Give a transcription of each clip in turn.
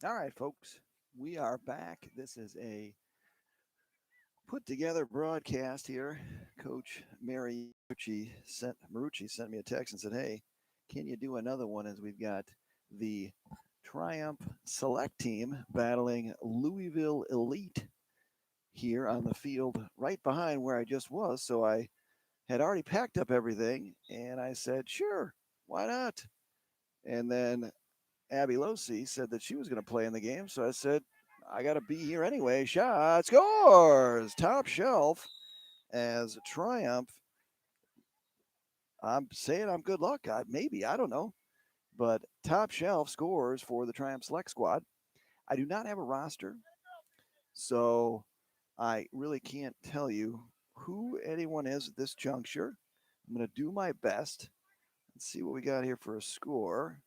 All right, folks, we are back. This is a put together broadcast here. Coach Marucci sent me a text and said, "Hey, can you do another one?" As we've got the Triumph Select team battling Louisville Elite here on the field right behind where I just was. So I had already packed up everything, and I said, "Sure, why not?" And then Abby Losi said that she was going to play in the game. So I said, I got to be here anyway. Shot scores. Top shelf as Triumph. I'm saying I'm good luck. Maybe, I don't know. But top shelf scores for the Triumph Select squad. I do not have a roster. So I really can't tell you who anyone is at this juncture. I'm going to do my best. Let's see what we got here for a score.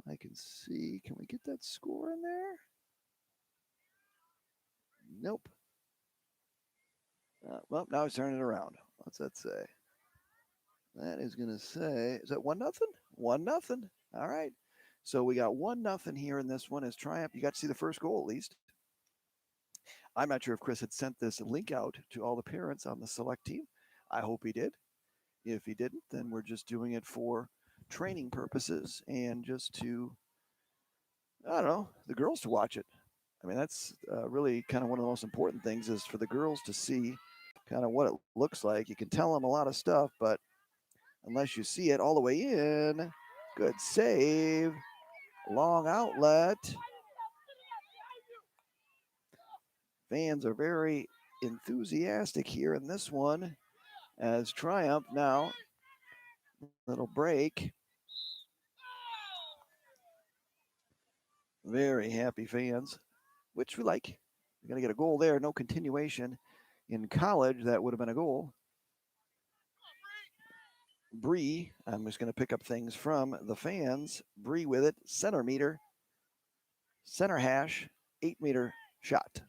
I can see. Can we get that score in there? Nope. Well, now he's turning it around. What's that say? That is going to say, is that 1-0? 1-0. All right. So we got 1-0 here in this one as Triumph. You got to see the first goal at least. I'm not sure if Chris had sent this link out to all the parents on the select team. I hope he did. If he didn't, then we're just doing it for training purposes and just to, I don't know, the girls to watch it. I mean, that's really kind of one of the most important things is for the girls to see kind of what it looks like. You can tell them a lot of stuff, but unless you see it all the way in, good save, long outlet. Fans are very enthusiastic here in this one as Triumph now, little break. Very happy fans, which we like. We're going to get a goal there, no continuation. In college, that would have been a goal. Bree, I'm just going to pick up things from the fans. Bree with it, center meter, center hash, 8-meter shot.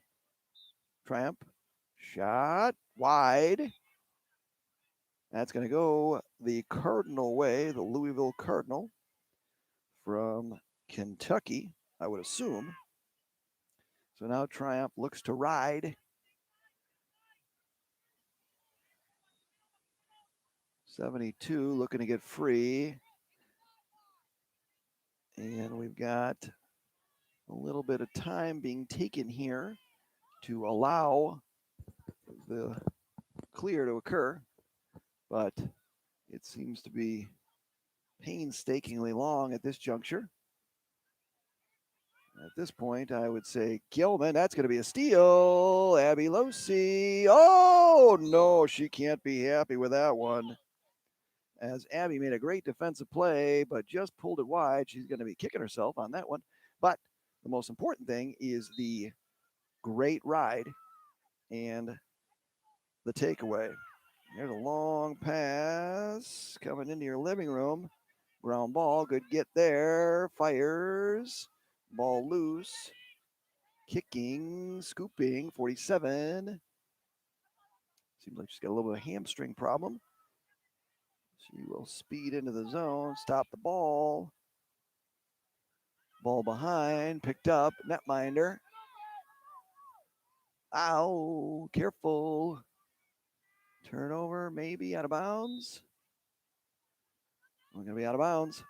Triumph, shot wide. That's going to go the Cardinal way, the Louisville Cardinal from Kentucky, I would assume. So now Triumph looks to ride. 72 looking to get free. And we've got a little bit of time being taken here to allow the clear to occur, but it seems to be painstakingly long at this juncture. At this point, I would say Gilman. That's going to be a steal. Abby Losi. Oh, no, she can't be happy with that one. As Abby made a great defensive play, but just pulled it wide. She's going to be kicking herself on that one. But the most important thing is the great ride and the takeaway. There's a long pass coming into your living room. Ground ball. Good get there. Fires. Ball loose. Kicking, scooping, 47. Seems like she's got a little bit of hamstring problem. She will speed into the zone, stop the ball. Ball behind, picked up, netminder. Ow, careful. Turnover, maybe out of bounds. We're going to be out of bounds.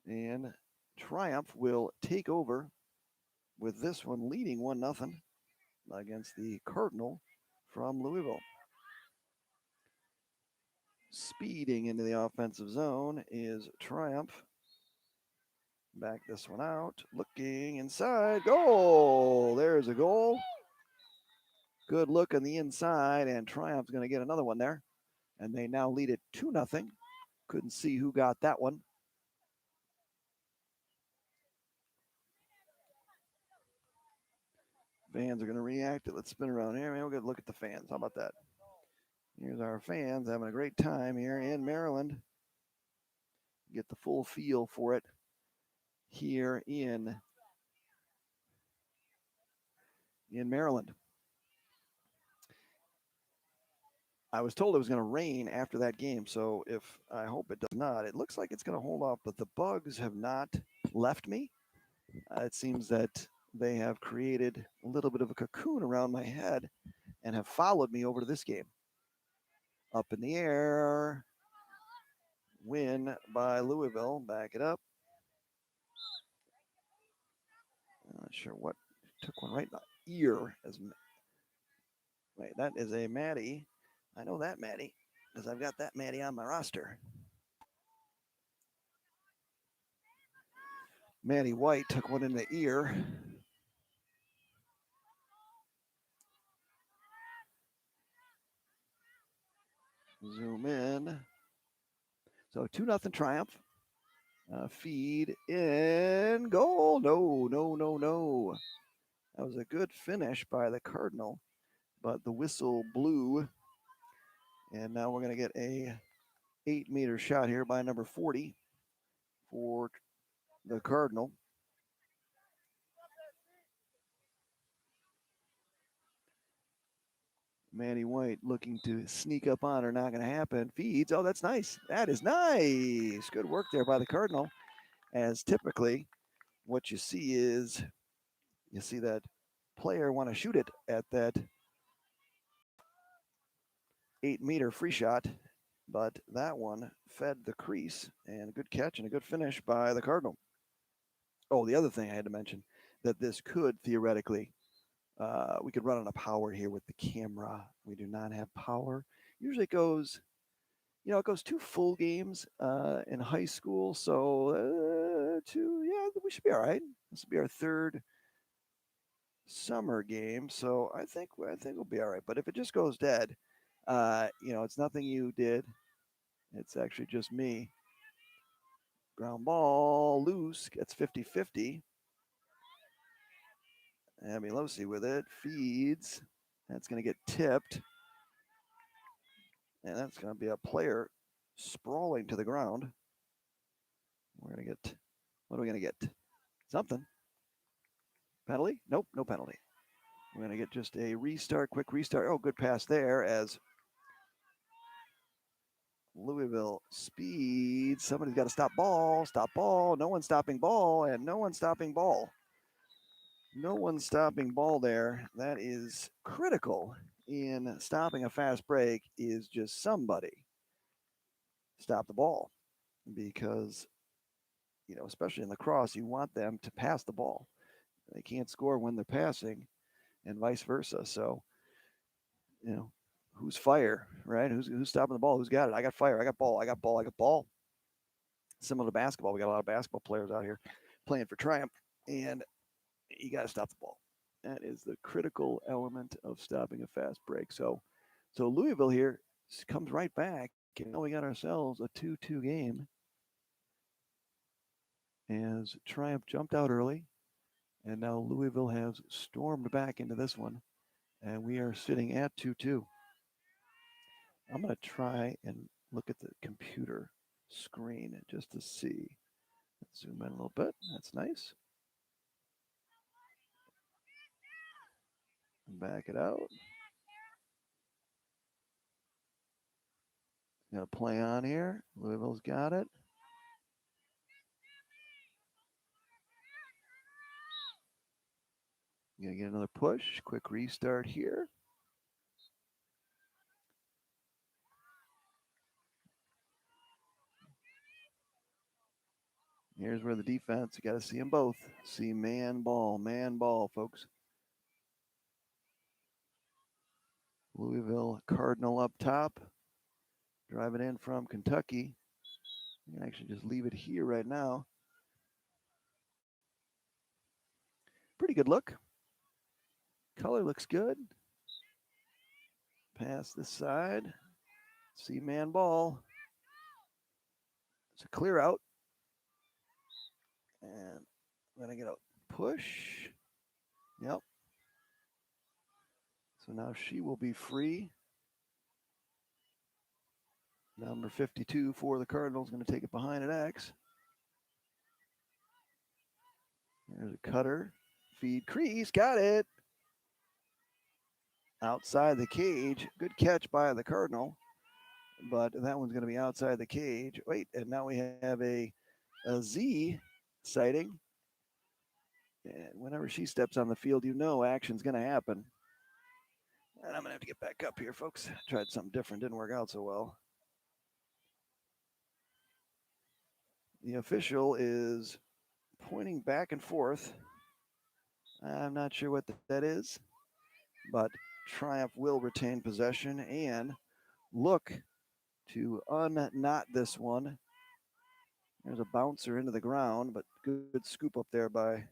And Triumph will take over with this one leading 1-0 against the Cardinal from Louisville. Speeding into the offensive zone is Triumph. Back this one out. Looking inside. Goal! There's a goal. Good look on the inside, and Triumph's going to get another one there. And they now lead it 2-0. Couldn't see who got that one. Fans are going to react. Let's spin around here. We'll get a look at the fans. How about that? Here's our fans having a great time here in Maryland. Get the full feel for it here in Maryland. I was told it was going to rain after that game, so if I hope it does not, it looks like it's going to hold off. But the bugs have not left me, It seems that they have created a little bit of a cocoon around my head and have followed me over to this game. Up in the air, win by Louisville. Back it up. I'm not sure what took one right in the ear. Wait, that is a Maddie. I know that Maddie because I've got that Maddie on my roster. Maddie White took one in the ear. Zoom in. So 2-0 triumph. Feed in goal. No, no, no, no. That was a good finish by the Cardinal, but the whistle blew. And now we're going to get a 8-meter shot here by number 40 for the Cardinal. Maddie White looking to sneak up on her. Not going to happen. Feeds. Oh, that's nice. That is nice. Good work there by the Cardinal. As typically, what you see is you see that player want to shoot it at that 8-meter free shot, but that one fed the crease, and a good catch and a good finish by the Cardinal. Oh, the other thing I had to mention that this could theoretically, we could run on a power here with the camera. We do not have power. Usually it goes, it goes 2 full games in high school. So we should be all right. This will be our 3rd summer game, so I think we'll be all right. But if it just goes dead, it's nothing you did. It's actually just me. Ground ball loose, gets 50-50. Amilosi with it, feeds. That's going to get tipped. And that's going to be a player sprawling to the ground. We're going to get, what are we going to get? Something. Penalty? Nope, no penalty. We're going to get just a restart, quick restart. Oh, good pass there as Louisville speed. Somebody's got to stop ball. Stop ball. No one's stopping ball, and no one's stopping ball. No one's stopping ball there. That is critical in stopping a fast break. Is just somebody stop the ball because especially in lacrosse, you want them to pass the ball. They can't score when they're passing, and vice versa. So who's fire, right? Who's stopping the ball? Who's got it? I got fire. I got ball. I got ball. I got ball. Similar to basketball, we got a lot of basketball players out here playing for Triumph, and you got to stop the ball. That is the critical element of stopping a fast break. So Louisville here comes right back, and now we got ourselves a 2-2 game as Triumph jumped out early, and now Louisville has stormed back into this one, and we are sitting at 2-2. I'm going to try and look at the computer screen just to see. Let's zoom in a little bit. That's nice. Back it out. Got a play on here. Louisville's got it. Gonna get another push. Quick restart here. Here's where the defense, you got to see them both. See man, ball, folks. Louisville Cardinal up top. Driving in from Kentucky. You can actually just leave it here right now. Pretty good look. Color looks good. Pass this side. See man ball. It's a clear out. And I'm going to get a push. Yep. So now she will be free. Number 52 for the Cardinals going to take it behind an X. There's a cutter. Feed crease. Got it. Outside the cage. Good catch by the Cardinal. But that one's going to be outside the cage. Wait, and now we have a Z sighting. And whenever she steps on the field, you know action's going to happen. And I'm going to have to get back up here, folks. Tried something different, didn't work out so well. The official is pointing back and forth. I'm not sure what that is, but Triumph will retain possession and look to unknot this one. There's a bouncer into the ground, but good scoop up there by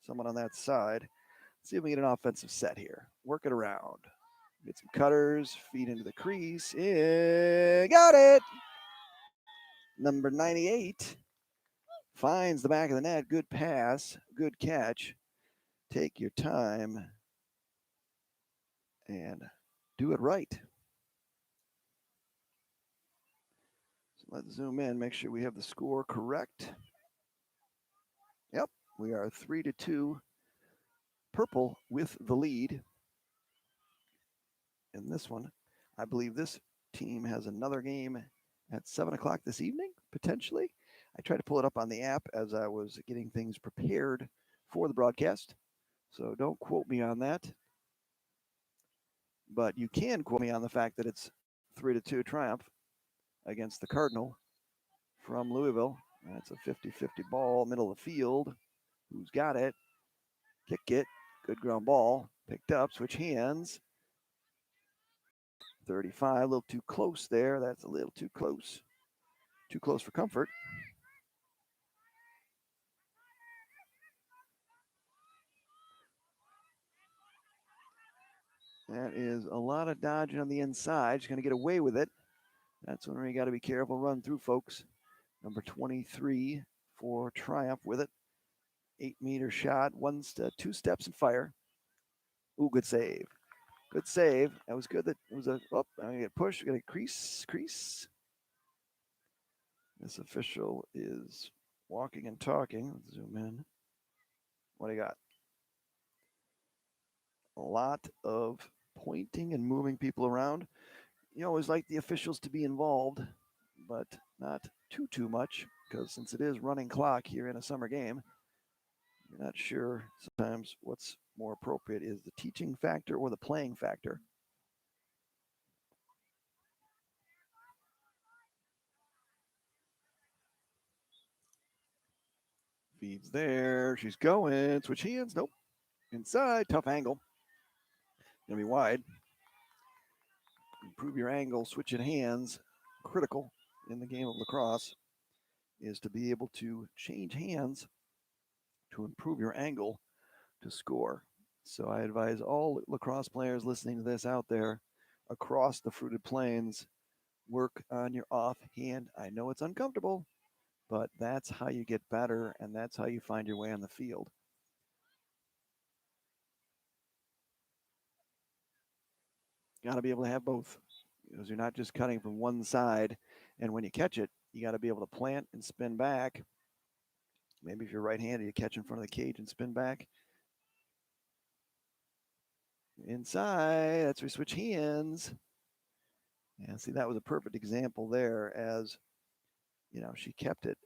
someone on that side. Let's see if we get an offensive set here. Work it around. Get some cutters, feed into the crease. Yeah, got it. Number 98 finds the back of the net. Good pass, good catch. Take your time and do it right. So let's zoom in, make sure we have the score correct. Yep, we are 3-2. Purple with the lead in this one. I believe this team has another game at 7 o'clock this evening, potentially. I tried to pull it up on the app as I was getting things prepared for the broadcast. So don't quote me on that. But you can quote me on the fact that it's 3-2 triumph against the Cardinal from Louisville. That's a 50-50 ball, middle of the field. Who's got it? Kick it. Good ground ball. Picked up. Switch hands. 35, a little too close there. That's a little too close. Too close for comfort. That is a lot of dodging on the inside. She's going to get away with it. That's when we got to be careful. Run through, folks. Number 23 for Triumph with it. 8-meter shot. Two steps and fire. Ooh, good save. Good save. That was good. That it was a. Oh, I'm gonna get pushed. We're gonna crease. This official is walking and talking. Let's zoom in. What do you got? A lot of pointing and moving people around. You always like the officials to be involved, but not too much, because since it is running clock here in a summer game, you're not sure sometimes what's more appropriate is the teaching factor or the playing factor. Feeds there. She's going. Switch hands. Nope. Inside. Tough angle. Gonna be wide. Improve your angle. Switching hands. Critical in the game of lacrosse is to be able to change hands to improve your angle to score. So I advise all lacrosse players listening to this out there across the fruited plains, work on your offhand. I know it's uncomfortable, but that's how you get better and that's how you find your way on the field. Got to be able to have both, because you're not just cutting from one side. And when you catch it, you got to be able to plant and spin back. Maybe if you're right-handed, you catch in front of the cage and spin back. Inside, that's where we switch hands. And see, that was a perfect example there, as she kept it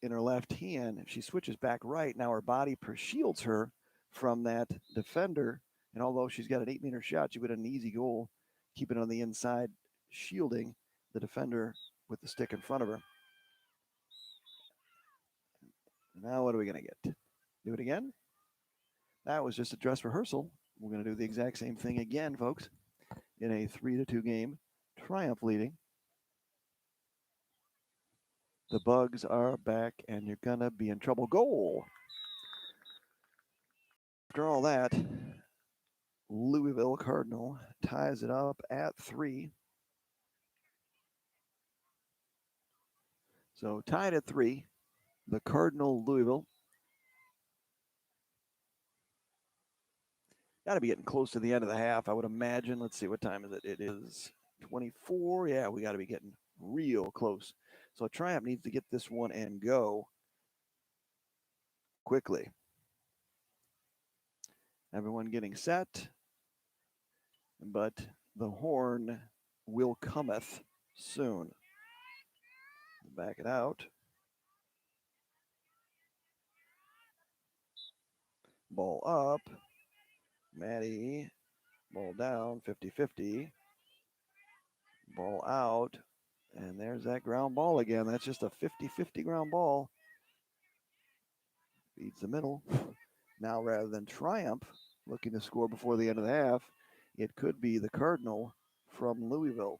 in her left hand. If she switches back right, now her body shields her from that defender. And although she's got an 8-meter shot, she would have an easy goal, keeping it on the inside, shielding the defender with the stick in front of her. Now what are we going to get? Do it again? That was just a dress rehearsal. We're going to do the exact same thing again, folks, in a 3-2 game. Triumph leading. The Bugs are back, and you're going to be in trouble. Goal! After all that, Louisville Cardinal ties it up at 3. So tied at 3, the Cardinal Louisville. Got to be getting close to the end of the half, I would imagine. Let's see, what time is it? It is 24. Yeah, we got to be getting real close. So Triumph needs to get this one and go quickly. Everyone getting set, but the horn will cometh soon. Back it out. Ball up. Maddie. Ball down. 50-50. Ball out. And there's that ground ball again. That's just a 50-50 ground ball. Feeds the middle. Now, rather than Triumph looking to score before the end of the half, it could be the Cardinal from Louisville.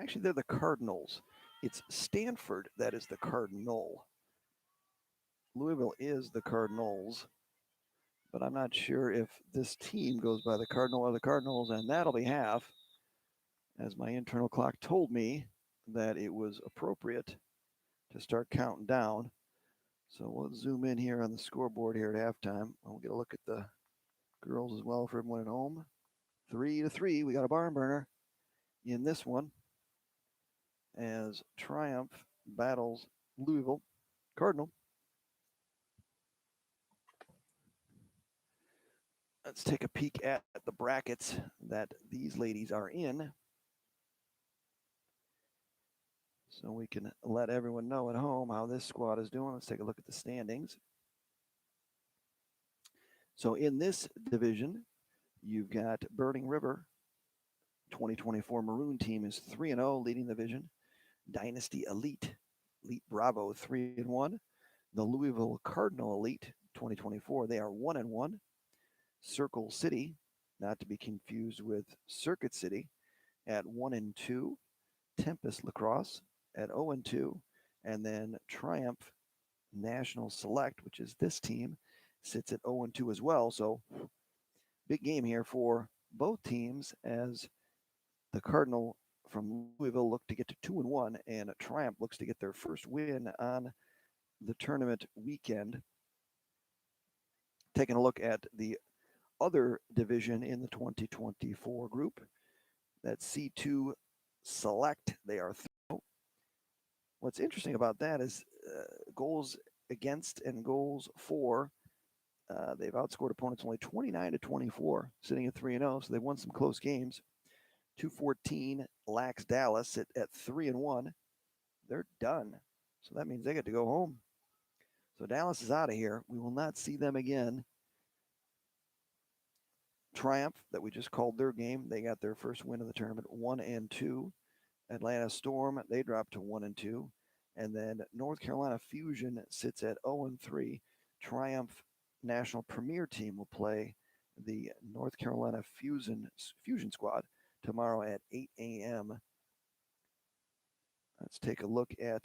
Actually, they're the Cardinals. It's Stanford that is the Cardinal. Louisville is the Cardinals, but I'm not sure if this team goes by the Cardinal or the Cardinals, and that'll be half, as my internal clock told me that it was appropriate to start counting down. So we'll zoom in here on the scoreboard here at halftime. We'll get a look at the girls as well for everyone at home. 3-3. We got a barn burner in this one as Triumph battles Louisville Cardinal. Let's take a peek at the brackets that these ladies are in, so we can let everyone know at home how this squad is doing. Let's take a look at the standings. So in this division, you've got Burning River. 2024 Maroon team is 3-0, leading the division. Dynasty Elite Bravo 3-1. The Louisville Cardinal Elite 2024, they are 1-1. Circle City, not to be confused with Circuit City, at 1-2. Tempest Lacrosse at 0-2. And then Triumph National Select, which is this team, sits at 0-2 as well. So big game here for both teams as the Cardinal from Louisville look to get to 2-1, and Triumph looks to get their first win on the tournament weekend. Taking a look at the other division in the 2024 group, that's C2 Select. They are What's interesting about that is goals against and goals for. They've outscored opponents only 29-24, sitting at 3-0, so they've won some close games. 214 Lax Dallas at 3-1. They're done. So that means they get to go home. So Dallas is out of here. We will not see them again. Triumph, that we just called their game, they got their first win of the tournament, 1-2. Atlanta Storm, they dropped to 1-2. And then North Carolina Fusion sits at 0-3. Triumph National Premier team will play the North Carolina Fusion squad tomorrow at 8 a.m. Let's take a look at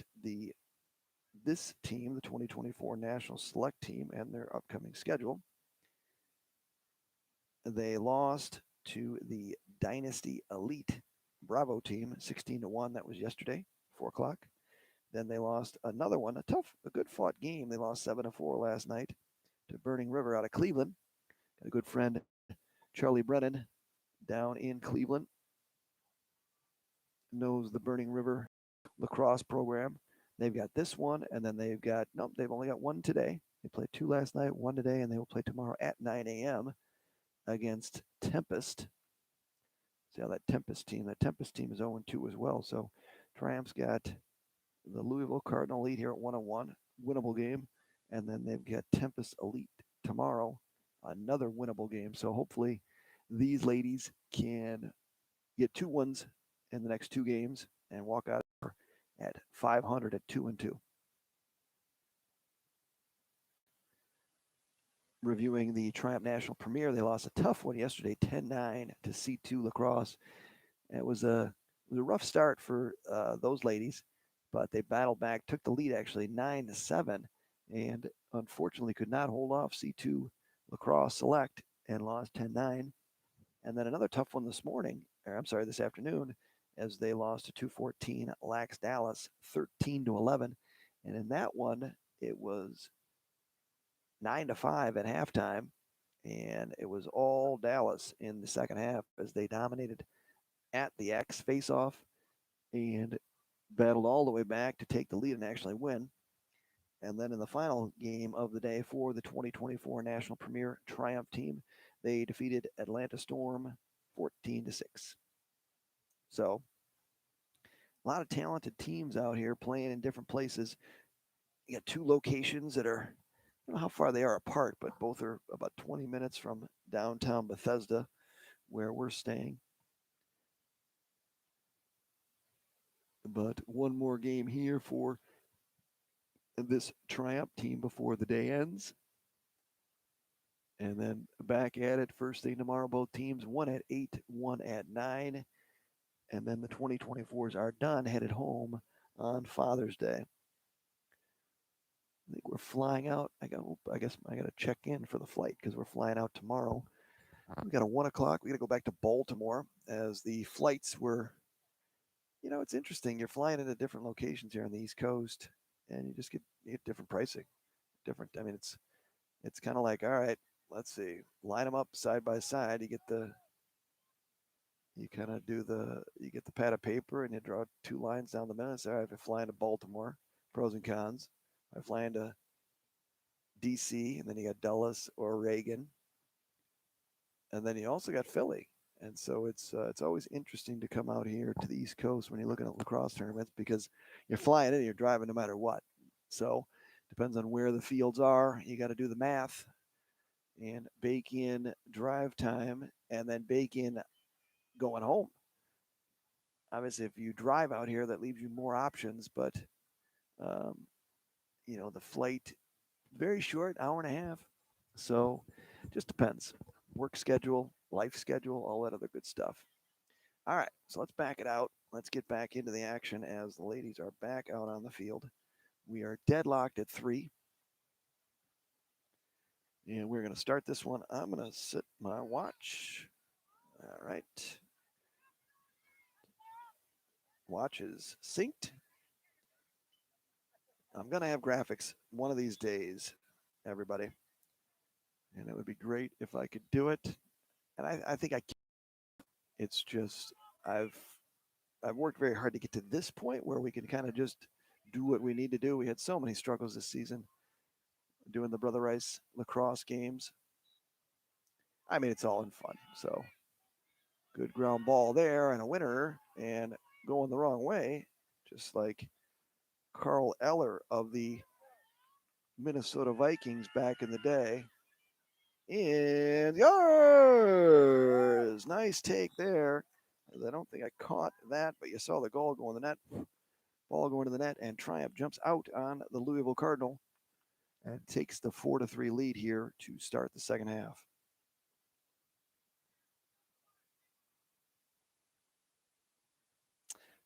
this team, the 2024 National Select team, and their upcoming schedule. They lost to the Dynasty Elite Bravo team 16-1. That was yesterday, 4 o'clock. Then they lost another one, a good fought game. They lost 7-4 last night to Burning River out of Cleveland. Got a good friend, Charlie Brennan, down in Cleveland. Knows the Burning River lacrosse program. They've got this one, and then they've only got one today. They played 2 last night, 1 today, and they will play tomorrow at 9 a.m. against Tempest. See how that Tempest team is 0-2 as well. So Triumph's got the Louisville Cardinal Elite here at 1-1, winnable game. And then they've got Tempest Elite tomorrow, another winnable game. So hopefully these ladies can get 2 wins in the next 2 games and walk out at 500 at 2-2. Reviewing the Triumph National Premier, they lost a tough one yesterday, 10-9 to C2 Lacrosse. It was a rough start for those ladies, but they battled back, took the lead actually 9-7, and unfortunately could not hold off C2 Lacrosse Select and lost 10-9. And then another tough one this afternoon, as they lost to 214 Lax Dallas 13-11. And in that one, it was 9-5 at halftime, and it was all Dallas in the second half as they dominated at the X faceoff and battled all the way back to take the lead and actually win. And then in the final game of the day for the 2024 National Premier Triumph team, they defeated Atlanta Storm 14-6. So a lot of talented teams out here playing in different places. You got two locations that are, I don't know how far they are apart, but both are about 20 minutes from downtown Bethesda, where we're staying. But one more game here for this Triumph team before the day ends. And then back at it first thing tomorrow. Both teams, one at 8, one at 9. And then the 2024s are done, headed home on Father's Day. I think we're flying out. I guess I got to check in for the flight because we're flying out tomorrow. We got a 1 o'clock. We got to go back to Baltimore as the flights were. It's interesting. You're flying into different locations here on the East Coast, and you get different pricing. Different. I mean, it's kind of like, all right, let's see, line them up side by side. You kind of you get the pad of paper and you draw two lines down the middle. So, all right, if I fly into Baltimore, pros and cons. If I fly into DC, and then you got Dulles or Reagan, and then you also got Philly. And so it's always interesting to come out here to the East Coast when you're looking at lacrosse tournaments because you're flying in and you're driving no matter what. So depends on where the fields are. You got to do the math and bake in drive time and then bake in going home. Obviously, if you drive out here, that leaves you more options, but um, the flight very short, hour and a half. So just depends. Work schedule, life schedule, all that other good stuff. All right, so let's back it out. Let's get back into the action as the ladies are back out on the field. We are deadlocked at 3. And we're going to start this one. I'm going to set my watch. All right. Watch is synced. I'm going to have graphics one of these days, everybody. And it would be great if I could do it. And I think I can. It's just I've worked very hard to get to this point where we can kind of just do what we need to do. We had so many struggles this season doing the Brother Rice lacrosse games. I mean, it's all in fun. So good ground ball there and a winner and going the wrong way, just like Carl Eller of the Minnesota Vikings back in the day. And yours. Nice take there. I don't think I caught that, but you saw the goal go in the net. Ball going to the net, and Triumph jumps out on the Louisville Cardinal and takes the 4-3 lead here to start the second half.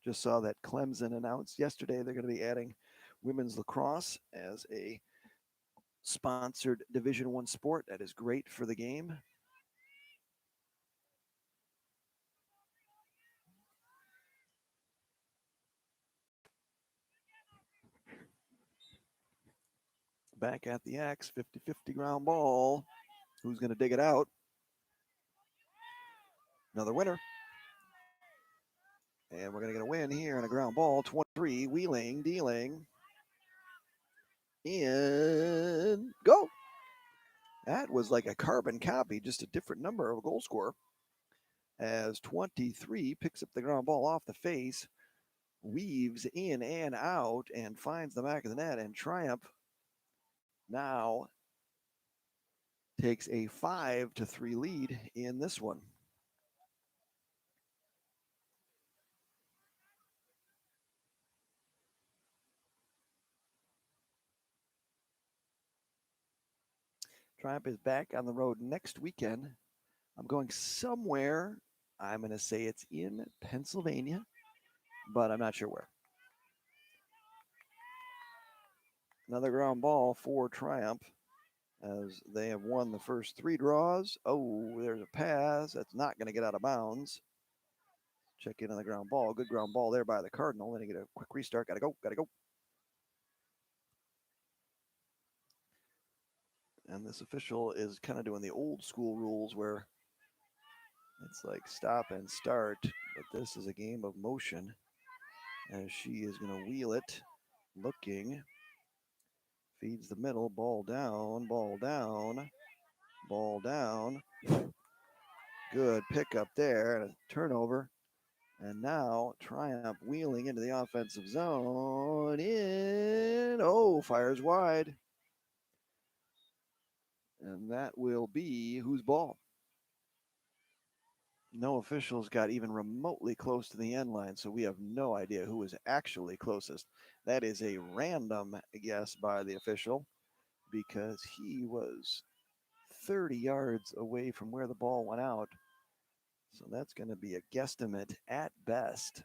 Just saw that Clemson announced yesterday they're going to be adding women's lacrosse as a sponsored Division I sport. That is great for the game. Back at the X, 50-50 ground ball. Who's going to dig it out? Another winner. And we're going to get a win here on a ground ball. 23, wheeling, dealing. And go. That was like a carbon copy, just a different number of a goal scorer. As 23 picks up the ground ball off the face, weaves in and out, and finds the back of the net. And Triumph now takes a 5-3 lead in this one. Triumph is back on the road next weekend. I'm going somewhere. I'm going to say it's in Pennsylvania, but I'm not sure where. Another ground ball for Triumph as they have won the first 3 draws. Oh, there's a pass. That's not going to get out of bounds. Check in on the ground ball. Good ground ball there by the Cardinal. Then you get a quick restart. Got to go. Got to go. And this official is kind of doing the old school rules where it's like stop and start, but this is a game of motion as she is going to wheel it, looking, feeds the middle, ball down, ball down, ball down. Good pickup there and a turnover. And now Triumph wheeling into the offensive zone. Oh, fires wide. And that will be whose ball? No officials got even remotely close to the end line, so we have no idea who was actually closest. That is a random guess by the official because he was 30 yards away from where the ball went out. So that's going to be a guesstimate at best.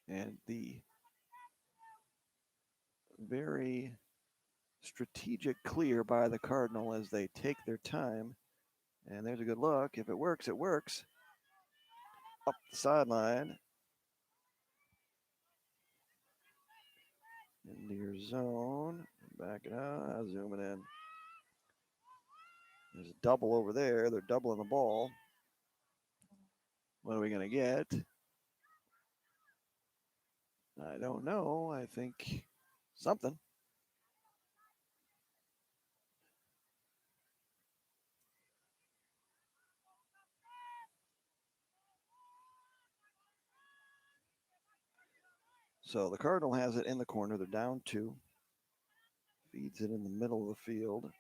And the very strategic clear by the Cardinal as they take their time. And there's a good look. If it works, it works. Up the sideline. Into your zone. Back it out. Zooming in. There's a double over there. They're doubling the ball. What are we going to get? I don't know. I think something. So the Cardinal has it in the corner. They're down 2. Feeds it in the middle of the field.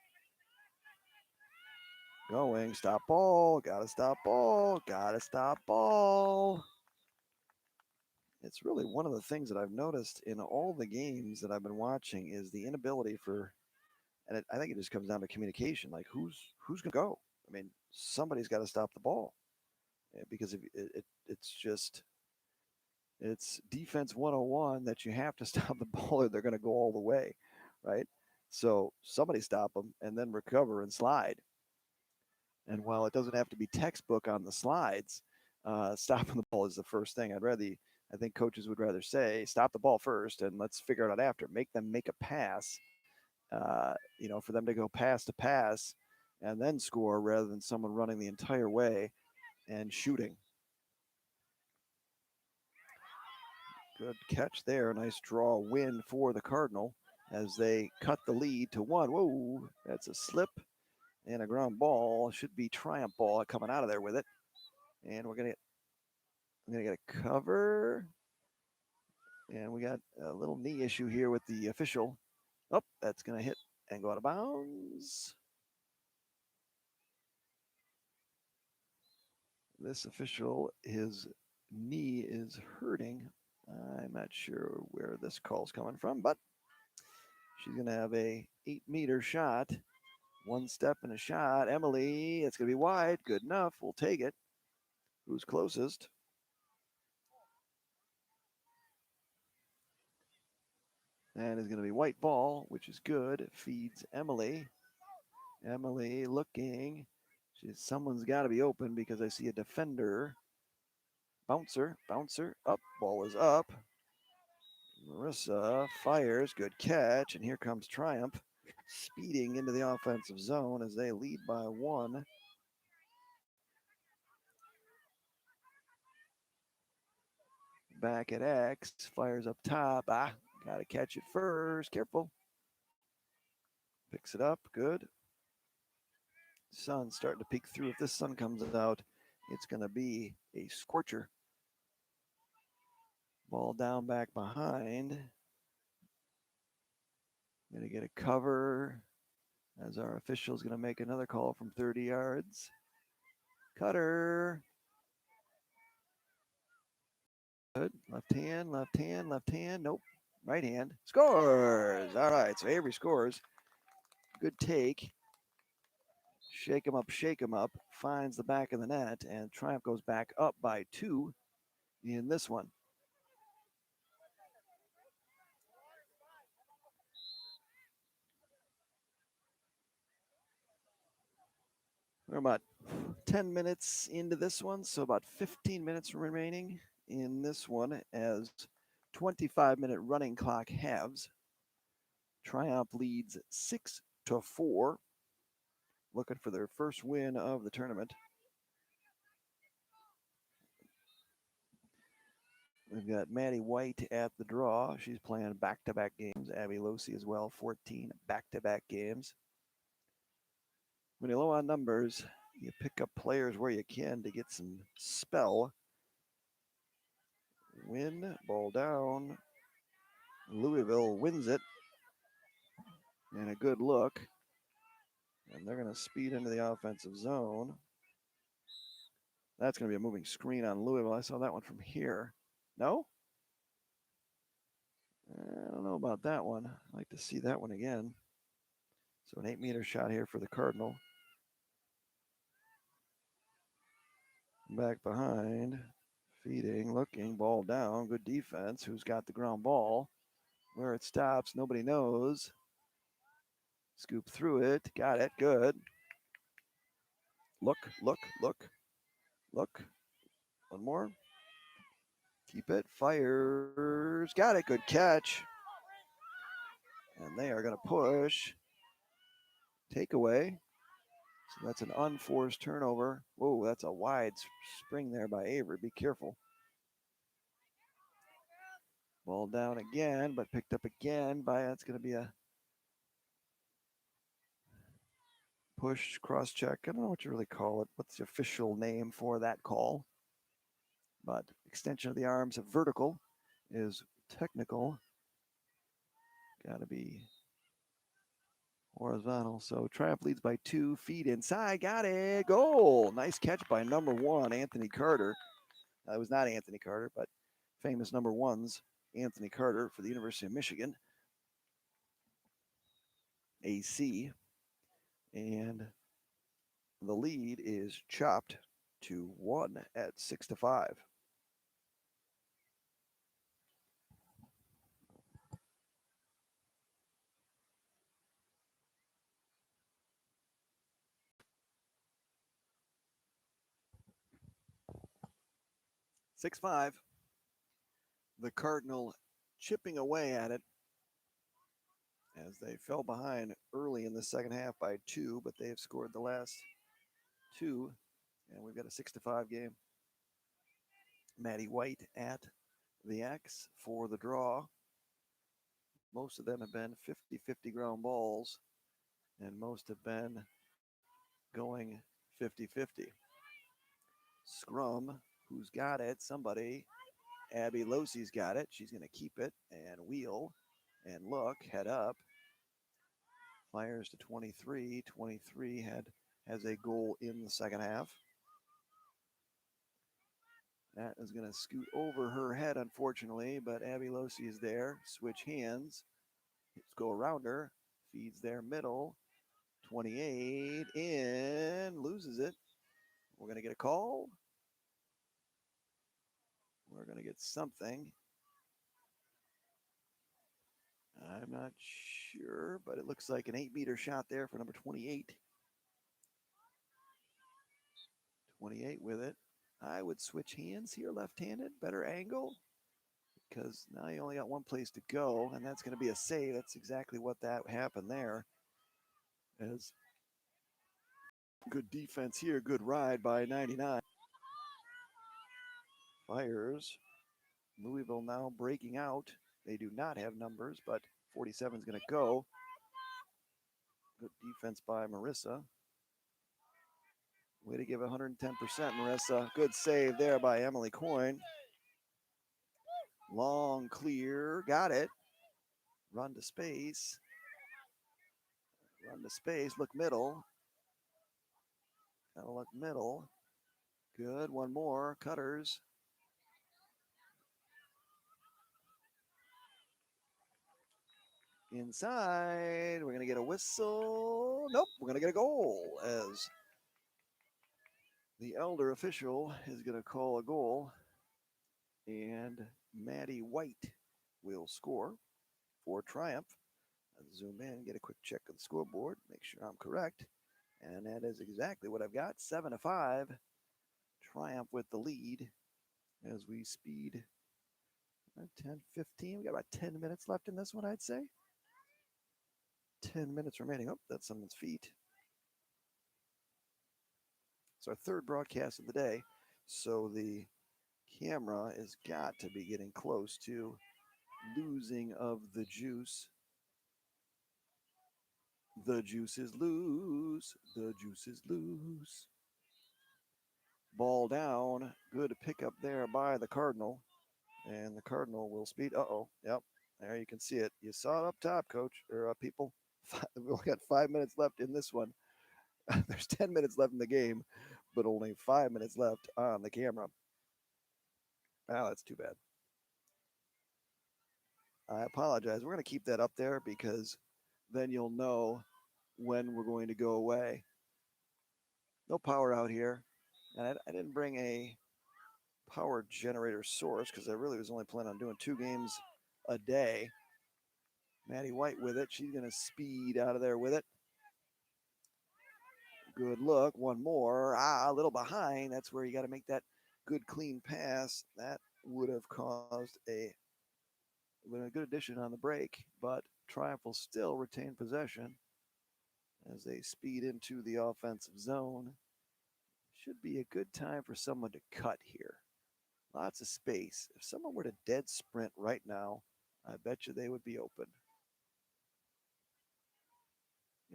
Going. Stop ball. Gotta stop ball. Gotta stop ball. It's really one of the things that I've noticed in all the games that I've been watching is the inability for, and I think it just comes down to communication. Like who's gonna go? I mean, somebody's got to stop the ball because if it's just it's defense 101 that you have to stop the ball or they're going to go all the way, right? So somebody stop them and then recover and slide. And while it doesn't have to be textbook on the slides, stopping the ball is the first thing. I think coaches would rather say, stop the ball first and let's figure it out after. Make them make a pass, for them to go pass to pass and then score rather than someone running the entire way and shooting. Good catch there. Nice draw win for the Cardinal as they cut the lead to 1. Whoa, that's a slip and a ground ball. Should be Triumph ball coming out of there with it. And I'm gonna get a cover. And we got a little knee issue here with the official. Oh, that's gonna hit and go out of bounds. This official, his knee is hurting. I'm not sure where this call's coming from, but she's gonna have a 8-meter shot. One step and a shot. Emily, it's going to be wide. Good enough. We'll take it. Who's closest? And it's going to be white ball, which is good. Feeds Emily. Emily looking. Someone's got to be open because I see a defender. Bouncer. Up. Ball is up. Marissa fires. Good catch. And here comes Triumph speeding into the offensive zone as they lead by 1. Back at X, fires up top. Got to catch it first. Careful. Picks it up. Good. Sun's starting to peek through. If this sun comes out, it's going to be a scorcher. Ball down back behind. Going to get a cover as our official is going to make another call from 30 yards. Cutter. Good. Left hand. Nope. Right hand. Scores. All right. So Avery scores. Good take. Shake him up. Finds the back of the net. And Triumph goes back up by 2 in this one. We're about 10 minutes into this one, so about 15 minutes remaining in this one as 25-minute running clock halves. Triumph leads 6-4, looking for their first win of the tournament. We've got Maddie White at the draw. She's playing back-to-back games. Abby Losi as well, 14 back-to-back games. When you're low on numbers, You pick up players where you can to get some spell. Win, ball down. Louisville wins it. And a good look. And they're going to speed into the offensive zone. That's going to be a moving screen on Louisville. I saw that one from here. No? I don't know about that one. I'd like to see that one again. So an 8-meter shot here for the Cardinal. Back behind. Feeding, looking, ball down. Good defense. Who's got the ground ball? Where it stops, nobody knows. Scoop through it. Got it. Good. Look. One more. Keep it. Fires. Got it. Good catch. And they are going to push. Takeaway. So that's an unforced turnover. Whoa, that's a wide spring there by Avery. Be careful. Ball down again, but picked up again by, that's going to be a push, cross check. I don't know what you really call it. What's the official name for that call? But extension of the arms, vertical, is technical. Got to be horizontal. So Triumph leads by 2 feet inside. Got it. Goal. Nice catch by number 1, Anthony Carter. It was not Anthony Carter, but famous number 1's Anthony Carter for the University of Michigan. AC. And the lead is chopped to 1 at 6-5. The Cardinal chipping away at it as they fell behind early in the second half by 2, but they have scored the last 2, and we've got a 6-5 game. Maddie White at the X for the draw. Most of them have been 50-50 ground balls, and most have been going 50-50. Scrum, who's got it? Somebody. Abby Losey's got it. She's going to keep it and wheel and look, head up. Flyers to 23. 23 has a goal in the second half. That is going to scoot over her head, unfortunately, but Abby Losey is there. Switch hands. Let's go around her. Feeds there middle. 28 in. Loses it. We're going to get a call. We're going to get something. I'm not sure, but it looks like an 8-meter shot there for number 28. 28 with it. I would switch hands here, left-handed, better angle, because now you only got one place to go, and that's going to be a save. That's exactly what that happened there. As good defense here, good ride by 99. Fires. Louisville now breaking out. They do not have numbers, but 47 is going to go. Good defense by Marissa. Way to give 110%, Marissa. Good save there by Emily Coyne. Long clear. Got it. Run to space. Run to space. Look middle. Gotta look middle. Good. One more. Cutters. Inside. We're going to get a whistle. Nope. We're going to get a goal as the elder official is going to call a goal. And Maddie White will score for Triumph. I'll zoom in, get a quick check of the scoreboard, make sure I'm correct. And that is exactly what I've got. 7-5. Triumph with the lead as we speed 10, 15. We got about 10 minutes left in this one, I'd say. 10 minutes remaining. Oh, that's someone's feet. It's our third broadcast of the day. So the camera has got to be getting close to losing of the juice. The juice is loose. The juice is loose. Ball down. Good pickup there by the Cardinal. And the Cardinal will speed. Uh-oh. Yep. There you can see it. You saw it up top, coach, or people. We only got 5 minutes left in this one. There's 10 minutes left in the game, but only 5 minutes left on the camera. Oh, that's too bad. I apologize. We're going to keep that up there because then you'll know when we're going to go away. No power out here. And I didn't bring a power generator source because I really was only planning on doing 2 games a day. Maddie White with it. She's going to speed out of there with it. Good look. One more. A little behind. That's where you got to make that good, clean pass. That would have caused a good addition on the break, but Triumph will still retain possession as they speed into the offensive zone. Should be a good time for someone to cut here. Lots of space. If someone were to dead sprint right now, I bet you they would be open.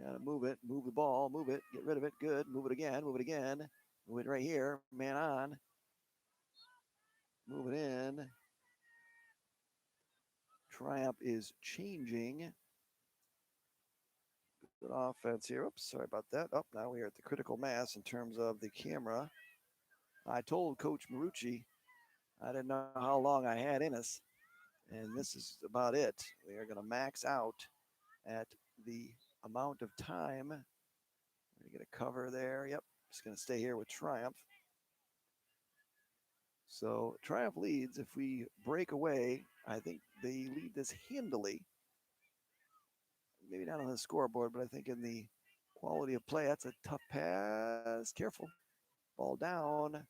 Gotta move it, move the ball, move it, get rid of it. Good. Move it again, move it again. Move it right here. Man on. Move it in. Triumph is changing. Good offense here. Oops, sorry about that. Oh, now we are at the critical mass in terms of the camera. I told Coach Marucci I didn't know how long I had in us, and this is about it. We are going to max out at the amount of time. We're going to cover there. Yep, just going to stay here with Triumph. So Triumph leads. If we break away, I think they lead this handily. Maybe not on the scoreboard, but I think in the quality of play. That's a tough pass. Careful. Ball down.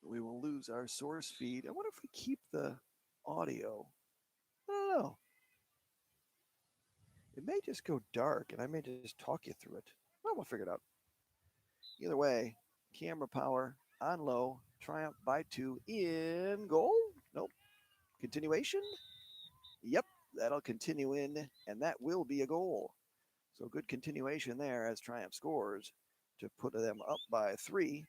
We will lose our source feed. I wonder if we keep the audio. I don't know. It may just go dark and I may just talk you through it. Well, we'll figure it out. Either way, camera power on low. Triumph by 2 in goal. Nope. Continuation. Yep, that'll continue in, and that will be a goal. So good continuation there as Triumph scores to put them up by 3.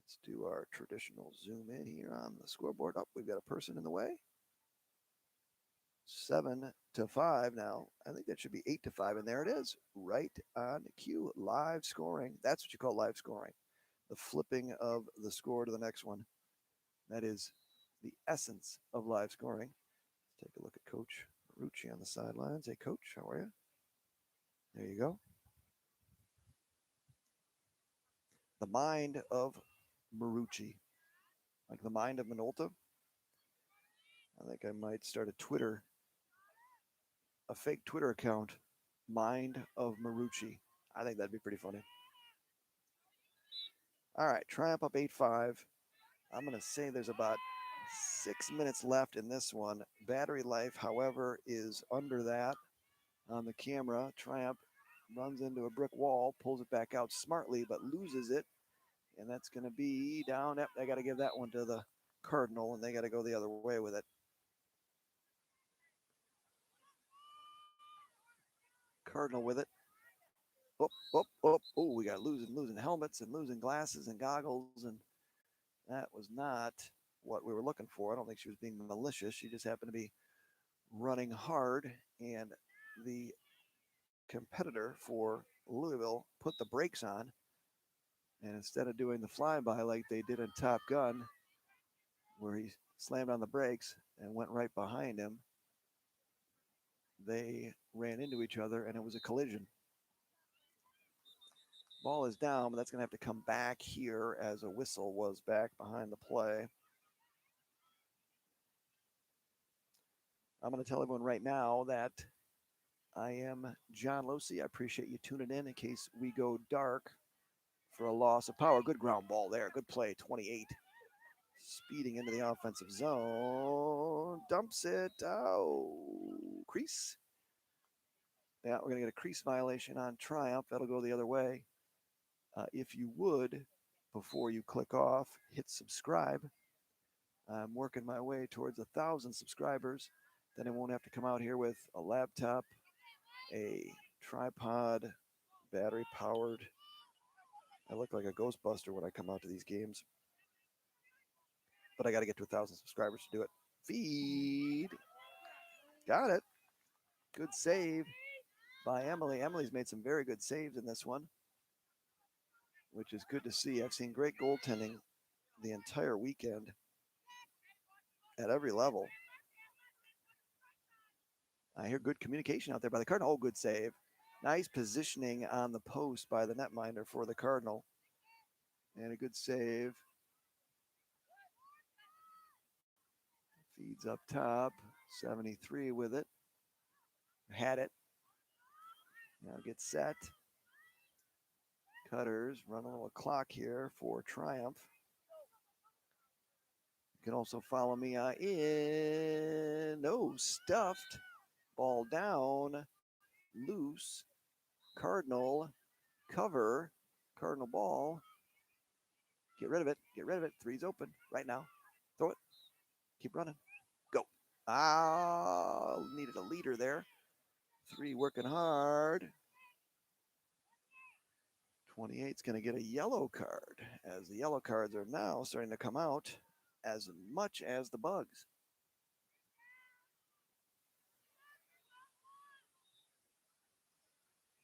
Let's do our traditional zoom in here on the scoreboard. Oh, we've got a person in the way. 7-5 now. I think that should be 8-5, and there it is, right on cue. Live scoring. That's what you call live scoring. The flipping of the score to the next one. That is the essence of live scoring. Let's take a look at Coach Marucci on the sidelines. Hey, Coach, how are you? There you go. The mind of Marucci, like the mind of Minolta. I think I might start a fake Twitter account, Mind of Marucci. I think that'd be pretty funny. All right, Triumph up 8-5. I'm going to say there's about 6 minutes left in this one. Battery life, however, is under that on the camera. Triumph runs into a brick wall, pulls it back out smartly, but loses it. And that's going to be down. Yep, they got to give that one to the Cardinal, and they got to go the other way with it. Cardinal with it. Oh, we got losing helmets and losing glasses and goggles, and that was not what we were looking for. I don't think she was being malicious. She just happened to be running hard, and the competitor for Louisville put the brakes on, and instead of doing the flyby like they did in Top Gun, where he slammed on the brakes and went right behind him, they ran into each other, and it was a collision. Ball is down, but that's going to have to come back here as a whistle was back behind the play. I'm going to tell everyone right now that I am John Losey. I appreciate you tuning in case we go dark for a loss of power. Good ground ball there. Good play, 28. Speeding into the offensive zone. Dumps it. Oh, crease. Yeah, we're going to get a crease violation on Triumph. That'll go the other way. If you would, before you click off, hit subscribe. I'm working my way towards 1,000 subscribers. Then I won't have to come out here with a laptop, a tripod, battery powered. I look like a Ghostbuster when I come out to these games, but I got to get to 1,000 subscribers to do it. Feed. Got it. Good save by Emily. Emily's made some very good saves in this one, which is good to see. I've seen great goaltending the entire weekend at every level. I hear good communication out there by the Cardinal. Oh, good save. Nice positioning on the post by the netminder for the Cardinal. And a good save. Feeds up top. 73 with it. Had it. Now get set. Cutters run a little clock here for Triumph. You can also follow me in. No, stuffed. Ball down. Loose. Cardinal. Cover. Cardinal ball. Get rid of it. Get rid of it. Three's open right now. Throw it. Keep running. Go. Ah, needed a leader there. Three working hard. 28's going to get a yellow card, as the yellow cards are now starting to come out as much as the bugs.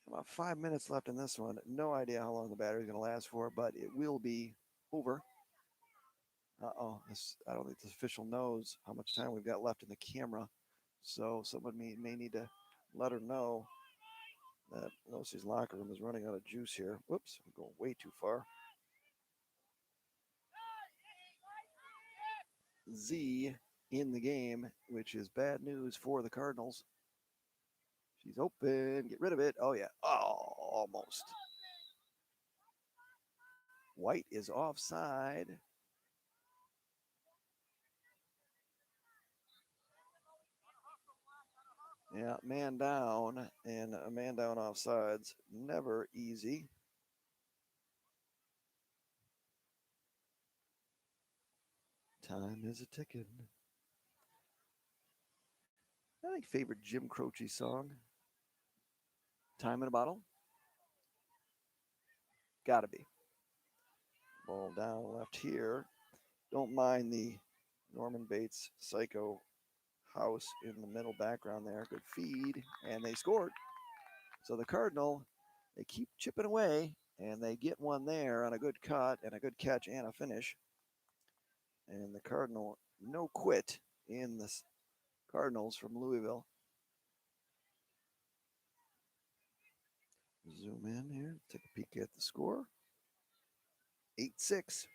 About 5 minutes left in this one. No idea how long the battery is going to last for, but it will be over. Uh-oh, I don't think the official knows how much time we've got left in the camera, so someone may need to let her know that Losie's locker room is running out of juice here. Whoops, I'm going way too far. Z in the game, which is bad news for the Cardinals. She's open. Get rid of it. Oh, yeah. Oh, almost. White is offside. Yeah, man down and a man down offsides. Never easy. Time is a ticking. I think favorite Jim Croce song. Time in a bottle. Gotta be. Ball down left here. Don't mind the Norman Bates Psycho house in the middle background there. Good feed, and they scored. So the Cardinal, they keep chipping away, and they get one there on a good cut and a good catch and a finish. And the Cardinal, no quit in the Cardinals from Louisville. Zoom in here, take a peek at the score. 8-6.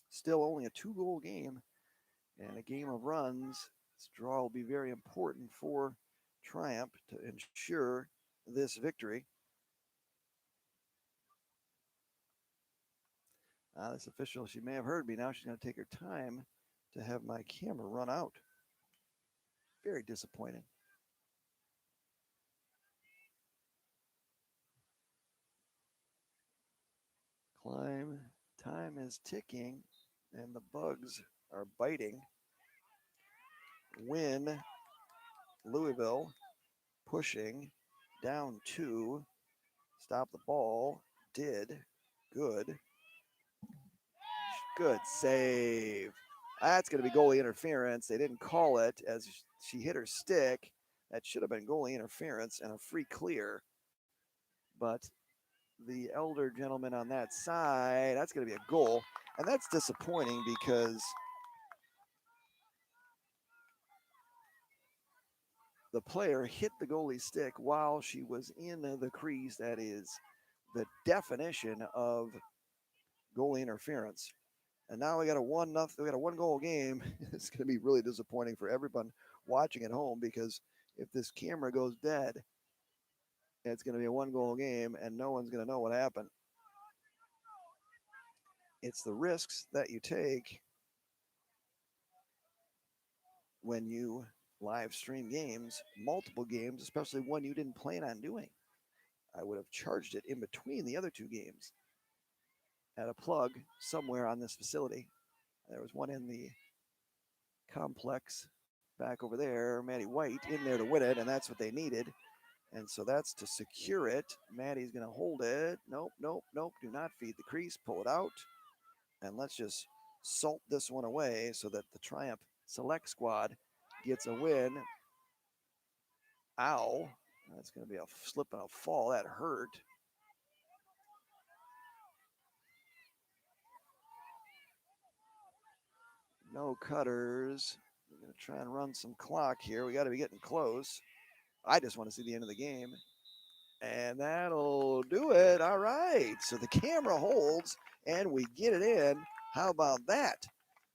Still only a 2-goal game and a game of runs. This draw will be very important for Triumph to ensure this victory. This official, she may have heard me. Now she's going to take her time to have my camera run out. Very disappointing. Climb. Time is ticking, and the bugs are biting. Win. Louisville pushing down 2. Stop the ball. Did. Good. Good save. That's going to be goalie interference. They didn't call it as she hit her stick. That should have been goalie interference and a free clear. But the elder gentleman on that side, that's going to be a goal. And that's disappointing because the player hit the goalie's stick while she was in the crease. That is the definition of goalie interference. And now we got a 1-goal game. It's going to be really disappointing for everyone watching at home because if this camera goes dead, it's going to be a 1-goal game and no one's going to know what happened. It's the risks that you take when you live stream games, multiple games, especially one you didn't plan on doing. I would have charged it in between the other 2 games at a plug somewhere on this facility. There was one in the complex back over there. Maddie White in there to win it, and that's what they needed. And so that's to secure it. Maddie's going to hold it. Nope, nope, nope. Do not feed the crease. Pull it out. And let's just salt this one away so that the Triumph Select Squad gets a win. Ow. That's going to be a slip and a fall. That hurt. No cutters. We're going to try and run some clock here. We got to be getting close. I just want to see the end of the game. And that'll do it. All right. So the camera holds and we get it in. How about that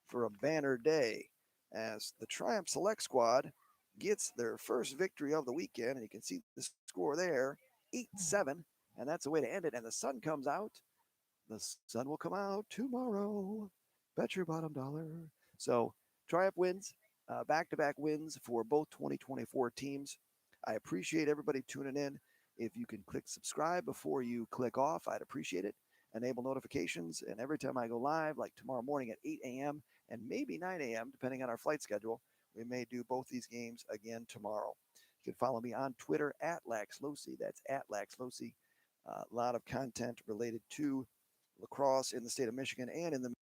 for a banner day? As the Triumph Select Squad gets their first victory of the weekend. And you can see the score there 8-7. And that's a way to end it. And the sun comes out. The sun will come out tomorrow. Bet your bottom dollar. So Triumph wins, back to back wins for both 2024 teams. I appreciate everybody tuning in. If you can click subscribe before you click off, I'd appreciate it. Enable notifications, and every time I go live, like tomorrow morning at 8 a.m. and maybe 9 a.m., depending on our flight schedule, we may do both these games again tomorrow. You can follow me on Twitter at LaxLosi. That's at LaxLosi. A lot of content related to lacrosse in the state of Michigan and in the